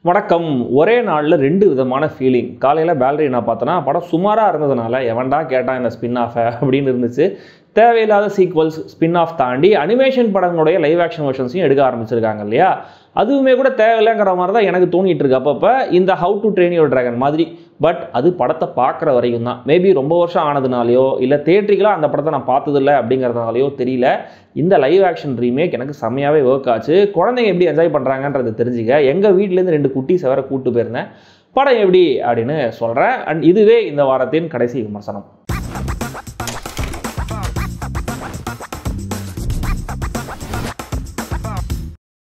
வணக்கம். ஒரே நாளில் 2 விதமான ஃபீலிங். காலையில் பேலரினா பார்த்தோன்னா படம் சுமாராக இருந்ததுனால எவன்டா கேட்டான் இந்த ஸ்பின் ஆஃபை அப்படின்னு இருந்துச்சு. தேவையில்லாத சீக்வல்ஸ் ஸ்பின் ஆஃப் தாண்டி அனிமேஷன் படங்களுடைய லைவ் ஆக்ஷன் வெர்ஷன்ஸையும் எடுக்க ஆரம்பிச்சிருக்காங்க இல்லையா? அதுவுமே கூட தேவையில்லைங்கிற மாதிரி தான் எனக்கு தோணிட்டு இருக்கு அப்பப்போ, இந்த how to train your dragon மாதிரி. பட் அது படத்தை பார்க்குற வரைக்கும் தான். மேபி ரொம்ப வருஷம் ஆனதுனாலையோ இல்லை தேட்ரிக்கலாக அந்த படத்தை நான் பார்த்ததில்லை அப்படிங்கிறதுனாலையோ தெரியல, இந்த லைவ் ஆக்ஷன் ரீமேக் எனக்கு செம்மையாகவே ஒர்க் ஆச்சு. குழந்தைங்க எப்படி என்ஜாய் பண்ணுறாங்கன்றது தெரிஞ்சுக்க எங்கள் வீட்டிலேருந்து 2 குட்டீஸை வேற கூப்பிட்டு போயிருந்தேன். படம் எப்படி அப்படின்னு சொல்கிறேன். அண்ட் இதுவே இந்த வாரத்தின் கடைசி விமர்சனம்.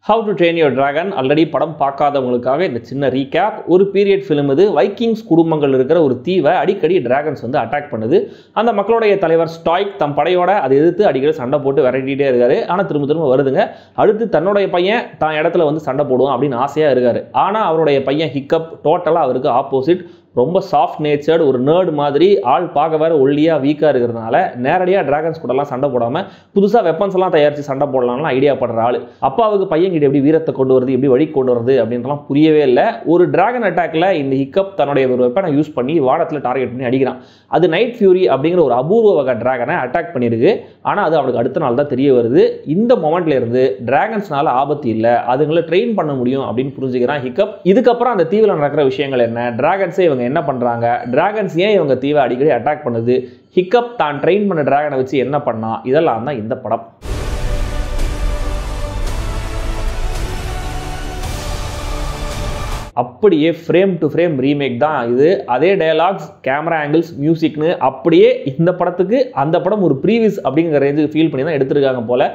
How to train your dragon already படம் பார்க்காதவங்களுக்காக இந்த சின்ன ரீகேப். ஒரு பீரியட் ஃபிலிம் இது. வைக்கிங்ஸ் குடும்பங்கள் இருக்கிற ஒரு தீவை அடிக்கடி டிராகன்ஸ் வந்து அட்டாக் பண்ணுது. அந்த மக்களுடைய தலைவர் ஸ்டாய்க் தம் படையோட அதை எதிர்த்து அடிக்கடி சண்டை போட்டு விரட்டிகிட்டே இருக்காரு. ஆனால் திரும்ப வருதுங்க. அடுத்து தன்னுடைய பையன் தான் இடத்துல வந்து சண்டை போடுவான் அப்படின்னு ஆசையாக இருக்காரு. ஆனால் அவருடைய பையன் ஹிக்கப் டோட்டலாக அவருக்கு ஆப்போசிட். ரொம்ப சாஃப்ட் நேச்சர்டு, ஒரு நேர்டு மாதிரி, ஆள் பார்க்க வேறு ஒல்லியாக வீக்காக இருக்கிறதுனால நேரடியாக டிராகன்ஸ் கூடலாம் சண்டை போடாமல் புதுசாக வெப்பன்ஸ் எல்லாம் தயாரித்து சண்டை போடலாம்னு ஐடியா படுற ஆள். அப்பாவுக்கு பையன்கிட்ட எப்படி வீரத்தை கொண்டு வருது, எப்படி வழி கொண்டு வருது அப்படின்றலாம் புரியவே இல்லை. ஒரு டிராகன் அட்டாக்ல இந்த ஹிக்கப் தன்னுடைய ஒரு வெப்பனை யூஸ் பண்ணி வானத்தில் டார்கெட் பண்ணி அடிக்கிறான். அது நைட் ஃபியூரி அப்படிங்கிற ஒரு அபூர்வ வகை டிராகனை அட்டாக் பண்ணியிருக்கு. ஆனால் அது அவனுக்கு அடுத்த நாள் தான் தெரிய வருது. இந்த மொமெண்ட்ல இருந்து டிராகன்ஸ்னால ஆபத்து இல்லை, அதுங்களை ட்ரெயின் பண்ண முடியும் அப்படின்னு புரிஞ்சுக்கிறான் ஹிக்கப். இதுக்கப்புறம் அந்த தீவில் நடக்கிற விஷயங்கள் என்ன, டிராகன்ஸே இவங்க என்ன பண்றாங்க, டிராகன்ஸ் ஏன் இவங்க தீவை அடிக்கடி அட்டாக் பண்ணுது, ஹிக்கப் தான் ட்ரெயின் பண்ண டிராகனை வச்சு என்ன பண்ணா, இதெல்லாம் தான் இந்த படம். அப்படியே ஃப்ரேம் டு ஃப்ரேம் ரீமேக் தான் இது. அதே டயலாக்ஸ், கேமரா ஆங்கிள்ஸ், மியூசிக்னு அப்படியே இந்த படத்துக்கு அந்த படம் ஒரு ப்ரீவியஸ் அப்படிங்கிற ரேஞ்சுக்கு ஃபீல் பண்ணி தான் எடுத்திருக்காங்க போல.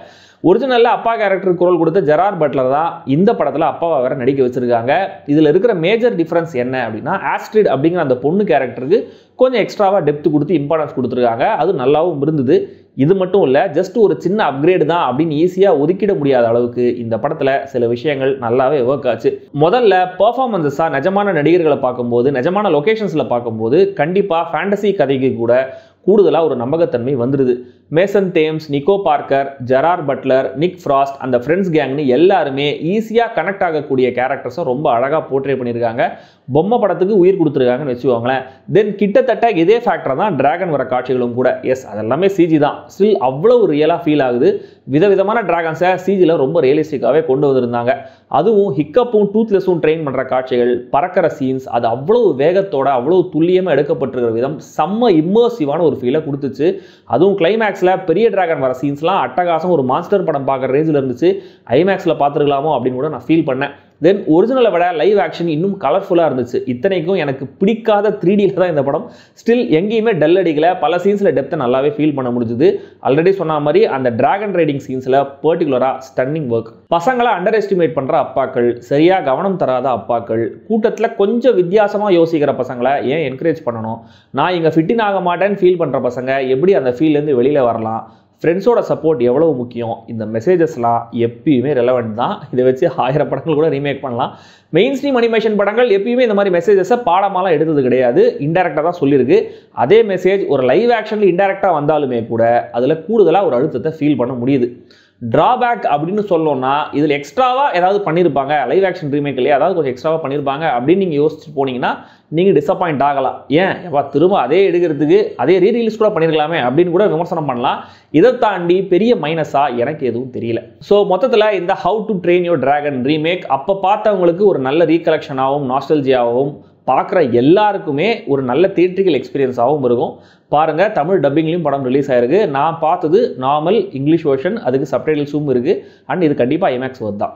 ஒரிஜினலில் அப்பா கேரக்டர் குரல் கொடுத்த ஜெரார் பட்லர் தான் இந்த படத்தில் அப்பாவை வேற நடிக்க வச்சிருக்காங்க. இதில் இருக்கிற மேஜர் டிஃப்ரென்ஸ் என்ன அப்படின்னா, ஆஸ்ட்ரிட் அப்படிங்கிற அந்த பொண்ணு கேரக்டருக்கு கொஞ்சம் எக்ஸ்ட்ராவாக டெப்த் கொடுத்து இம்பார்ட்டன்ஸ் கொடுத்துருக்காங்க. அது நல்லாவும் இருந்தது. இது மட்டும் இல்லை, ஜஸ்ட் ஒரு சின்ன அப்கிரேடு தான் அப்படின்னு ஈஸியாக ஒதுக்கிட முடியாத அளவுக்கு இந்த படத்தில் சில விஷயங்கள் நல்லாவே ஒர்க் ஆச்சு. முதல்ல பெர்ஃபார்மன்ஸாக நிஜமான நடிகர்களை பார்க்கும்போது, நிஜமான லொகேஷன்ஸில் பார்க்கும்போது கண்டிப்பாக ஃபேண்டசி கதைக்கு கூட கூடுதலாக ஒரு நம்பகத்தன்மை வந்துடுது. மேசன் தேம்ஸ், நிக்கோ பார்க்கர், ஜெரார் பட்லர், நிக் ஃப்ராஸ்ட், அந்த ஃப்ரெண்ட்ஸ் கேங்னு எல்லாருமே ஈஸியாக கனெக்ட் ஆகக்கூடிய கேரக்டர்ஸும் ரொம்ப அழகாக போர்ட்ரே பண்ணியிருக்காங்க. பொம்மை படத்துக்கு உயிர் கொடுத்துருக்காங்கன்னு வச்சுக்கோங்களேன். தென் கிட்டத்தட்ட இதே ஃபேக்டர் தான் டிராகன் வர காட்சிகளும் கூட. எஸ், அதெல்லாமே சிஜி தான். ஸ்டில் அவ்வளவு ரியலாக ஃபீல் ஆகுது. விதவிதமான டிராகன்ஸை சிஜியில் ரொம்ப ரியலிஸ்டிக்காகவே கொண்டு வந்திருந்தாங்க. அதுவும் ஹிக்கப்பும் டூத்லெஸும் ட்ரெயின் பண்ணுற காட்சிகள், பறக்கிற சீன்ஸ், அது அவ்வளவு வேகத்தோட அவ்வளவு துல்லியமாக எடுக்கப்பட்டிருக்கிற விதம் செம்ம இம்மர்சிவான ஒரு ஃபீலை கொடுத்துச்சு. அதுவும் கிளைமேக்ஸில் பெரிய டிராகன் வர சீன்ஸ்லாம் அட்டகாசம், ஒரு மாஸ்டர் படம் பார்க்குற ரேஞ்சில் இருந்துச்சு. ஐமேக்ஸில் பார்த்துருக்கலாமோ அப்படின்னு கூட நான் ஃபீல் பண்ணேன். தென் ஒரிஜினலை விட லைவ் ஆக்ஷன் இன்னும் கலர்ஃபுல்லாக இருந்துச்சு. இத்தனைக்கும் எனக்கு பிடிக்காத 3Dயில் தான் இந்த படம். ஸ்டில் எங்கேயுமே டல் அடிக்கல. பல சீன்ஸில் டெப்த்தை நல்லாவே ஃபீல் பண்ண முடிஞ்சுது. ஆல்ரெடி சொன்ன மாதிரி அந்த டிராகன் ரைடிங் சீன்ஸில் பர்டிகுலராக ஸ்டன்னிங் ஒர்க். பசங்களை அண்டர் எஸ்டிமேட் பண்ணுற அப்பாக்கள், சரியாக கவனம் தராத அப்பாக்கள், கூட்டத்தில் கொஞ்சம் வித்தியாசமாக யோசிக்கிற பசங்களை ஏன் என்கரேஜ் பண்ணணும், நான் இங்கே ஃபிட்டின் ஆக மாட்டேன்னு ஃபீல் பண்ணுற பசங்க எப்படி அந்த ஃபீல்லேருந்து வெளியில் வரலாம், ஃப்ரெண்ட்ஸோட சப்போர்ட் எவ்வளவு முக்கியம், இந்த மெசேஜஸ்லாம் எப்பயுமே ரெலவெண்ட் தான். இதை வச்சு 1000 படங்கள் கூட ரீமேக் பண்ணலாம். மெயின் ஸ்ட்ரீம் அனிமேஷன் படங்கள் எப்பயுமே இந்த மாதிரி மெசேஜஸை பாடமாலாம் எடுத்தது கிடையாது, இன்டெரக்டாக தான் சொல்லியிருக்கு. அதே மெசேஜ் ஒரு லைவ் ஆக்ஷனில் இன்டெரக்டாக வந்தாலுமே கூட அதில் கூடுதலாக ஒரு அழுத்தத்தை ஃபீல் பண்ண முடியுது. ட்ராபேக் அப்படின்னு சொல்லணும்னா, இதில் எக்ஸ்ட்ராவாக ஏதாவது பண்ணியிருப்பாங்க, லைவ் ஆக்ஷன் ரீமேக் இல்லையா, அதாவது கொஞ்சம் எக்ஸ்ட்ராவாக பண்ணியிருப்பாங்க அப்படின்னு நீங்கள் யோசிச்சு போனீங்கன்னா நீங்கள் டிசப்பாயிண்ட் ஆகலாம். ஏன் எப்பா திரும்ப அதே எடுக்கிறதுக்கு அதே ரீரிலீஸ் கூட பண்ணியிருக்கலாமே அப்படின்னு கூட விமர்சனம் பண்ணலாம். இதை தாண்டி பெரிய மைனஸாக எனக்கு எதுவும் தெரியல. ஸோ மொத்தத்தில் இந்த how to train your dragon remake அப்போ பார்த்தவங்களுக்கு ஒரு நல்ல ரீகலெக்ஷனாகவும் நாஸ்டல்ஜியாகவும், பார்க்குற எல்லாருக்குமே ஒரு நல்ல தியேட்ரிக்கல் எக்ஸ்பீரியன்ஸாகவும் இருக்கும். பாருங்கள், தமிழ் டப்பிங்லையும் படம் ரிலீஸ் ஆயிருக்கு. நான் பார்த்தது நார்மல் இங்கிலீஷ் வெர்ஷன், அதுக்கு சப்டைட்டில்ஸும் இருக்குது. அண்ட் இது கண்டிப்பாக ஐமேக்ஸ் ஒர்த் தான்.